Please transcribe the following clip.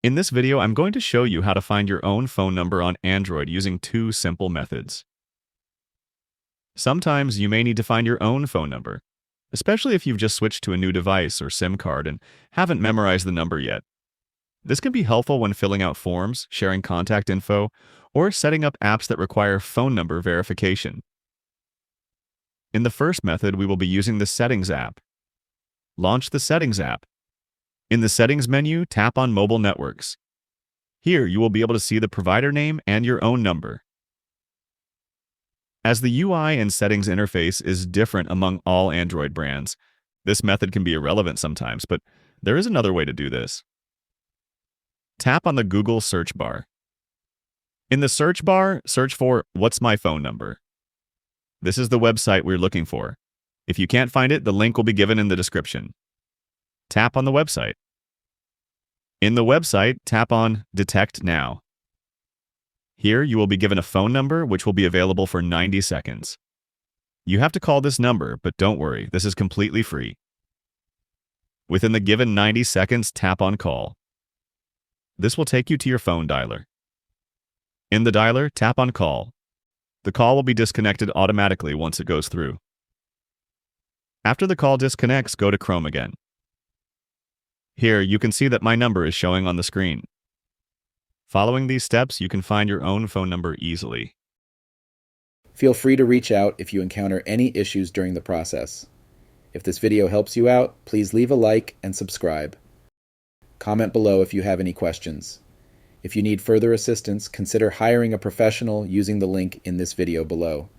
In this video, I'm going to show you how to find your own phone number on Android using two simple methods. Sometimes you may need to find your own phone number, especially if you've just switched to a new device or SIM card and haven't memorized the number yet. This can be helpful when filling out forms, sharing contact info, or setting up apps that require phone number verification. In the first method, we will be using the Settings app. Launch the Settings app. In the Settings menu, tap on Mobile Networks. Here, you will be able to see the provider name and your own number. As the UI and settings interface is different among all Android brands, this method can be irrelevant sometimes, but there is another way to do this. Tap on the Google search bar. In the search bar, search for "What's my phone number?" This is the website we're looking for. If you can't find it, the link will be given in the description. Tap on the website. In the website, tap on Detect Now. Here, you will be given a phone number which will be available for 90 seconds. You have to call this number, but don't worry, this is completely free. Within the given 90 seconds, tap on Call. This will take you to your phone dialer. In the dialer, tap on Call. The call will be disconnected automatically once it goes through. After the call disconnects, go to Chrome again. Here, you can see that my number is showing on the screen. Following these steps, you can find your own phone number easily. Feel free to reach out if you encounter any issues during the process. If this video helps you out, please leave a like and subscribe. Comment below if you have any questions. If you need further assistance, consider hiring a professional using the link in this video below.